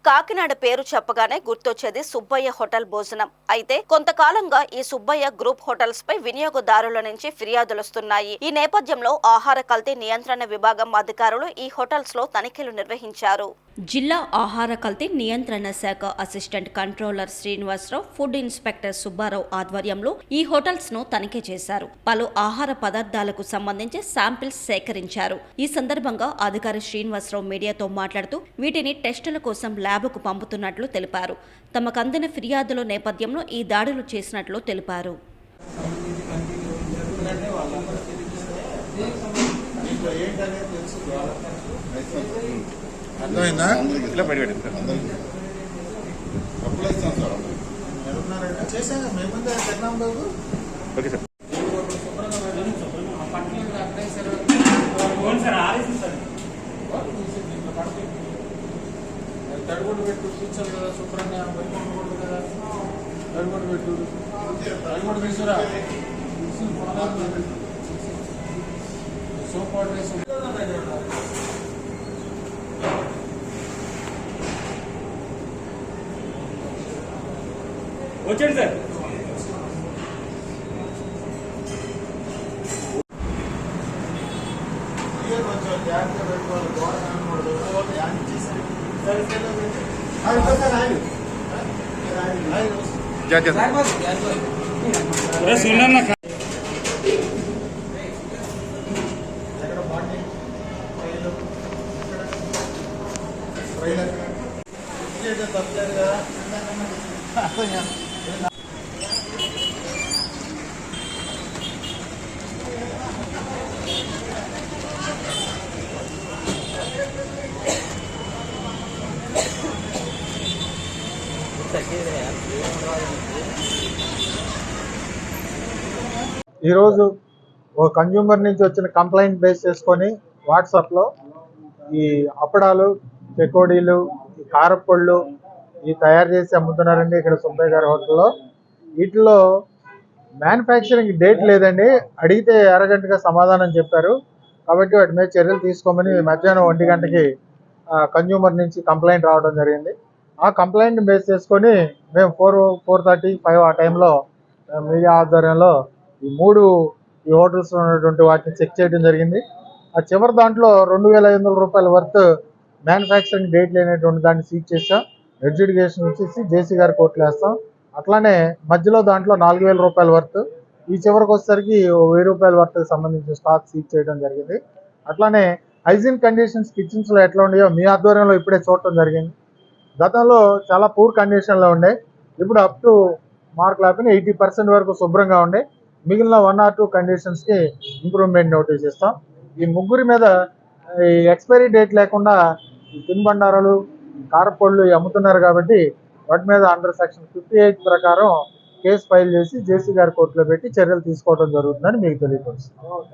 కాకినాడ పేరు చెప్పగానే గుర్తొచ్చేది సుబ్బయ్య హోటల్ భోజనం. అయితే కొంతకాలంగా ఈ సుబ్బయ్య గ్రూప్ హోటల్స్ పై వినియోగదారుల నుంచి ఫిర్యాదులొస్తున్నాయి. ఈ నేపథ్యంలో ఆహార కల్తీ నియంత్రణ విభాగం అధికారులు ఈ హోటల్స్ లో తనిఖీలు నిర్వహించారు. జిల్లా ఆహార కల్తీ నియంత్రణ శాఖ assistant controller Srinivasarao, food inspector Subbarao ఆధ్వర్యంలో ఈ హోటల్స్ ను తనిఖీ చేశారు. పలు ఆహార పదార్థాలకు సంబంధించి శాంపిల్స్ సేకరించారు. ఈ సందర్భంగా అధికారి శ్రీనివాసరావు మీడియాతో మాట్లాడుతూ వీటిని టెస్టుల కోసం ల్యాబ్కు పంపుతున్నట్లు తెలిపారు. తమకందిన ఫిర్యాదుల నేపథ్యంలో ఈ దాడులు చేసినట్లు తెలిపారు. అర్థమైందా? ఇట్లా బయటపెట్టింది సార్. చేశాను మేముందే తిన్నాం బాబు. Okay sir. తడిగుడ్డు పెట్టు కూర్చోదు కదా, శుభ్రంగా బయటకూడదు కదా, తడిగుడ్డు పెట్టు, తడిగుడ్డు తీసుకురా, సోప్ వాటర్ వేసి వచ్చండి సార్. కొంచెం జాగ్రత్త పెట్టుకోవాలి. గోడ కనకూడదు. ఎక్కడ బాడీ ట్రైలర్ తప్పలేదు కదా. ఈరోజు ఒక కన్జ్యూమర్ నుంచి వచ్చిన కంప్లైంట్ బేస్ చేసుకొని వాట్సాప్లో ఈ అప్పడాలు, చెకోడీలు, ఈ కారపళ్ళు ఇవి తయారు చేసి అమ్ముతున్నారండి ఇక్కడ సుబ్బయ్య గారి హోటల్లో. వీటిలో మ్యానుఫ్యాక్చరింగ్ డేట్ లేదండి. అడిగితే అరగంటగా సమాధానం చెప్పారు. కాబట్టి వాటి మీద చర్యలు తీసుకోమని మధ్యాహ్నం 1 గంటకి కన్జ్యూమర్ నుంచి కంప్లైంట్ రావడం జరిగింది. ఆ కంప్లైంట్ బేస్ చేసుకొని మేము 4:30, 5 ఆ టైంలో మీడియా ఆధ్వర్యంలో ఈ హోటల్స్లో ఉన్నటువంటి వాటిని చెక్ చేయడం జరిగింది. ఆ చివరి దాంట్లో 2,500 రూపాయల వర్త్ మ్యానుఫ్యాక్చరింగ్ డేట్ లేనటువంటి దాన్ని సీజ్ చేస్తాం. అడ్జుడికేషన్ వచ్చేసి జేసీ గారి కోర్టులో వేస్తాం. అట్లానే మధ్యలో దాంట్లో 4,000 రూపాయల వర్త్, ఈ చివరికి వచ్చేసరికి 1,000 రూపాయల వర్త్కి సంబంధించిన స్టాక్ సీజ్ చేయడం జరిగింది. అట్లానే హైజీన్ కండిషన్స్ కిచెన్స్లో ఎట్లా ఉన్నాయో మీ ఆధ్వర్యంలో ఇప్పుడే చూడటం జరిగింది. గతంలో చాలా పూర్ కండిషన్లో ఉండే, ఇప్పుడు అప్ టు మార్క్ లేకపోయినా 80% వరకు శుభ్రంగా ఉండే. మిగిలిన 1 or 2 కండిషన్స్కి ఇంప్రూవ్మెంట్ నోటీస్ ఇస్తాం. ఈ ముగ్గురి మీద ఈ ఎక్స్పైరీ డేట్ లేకుండా ఈ తినుబండారాలు, కారపళ్ళు అమ్ముతున్నారు కాబట్టి వాటి మీద అండర్ సెక్షన్ 58 ప్రకారం కేసు ఫైల్ చేసి జేసీ గారి కోర్టులో పెట్టి చర్యలు తీసుకోవడం జరుగుతుందని మీకు తెలియపరుస్తుంది.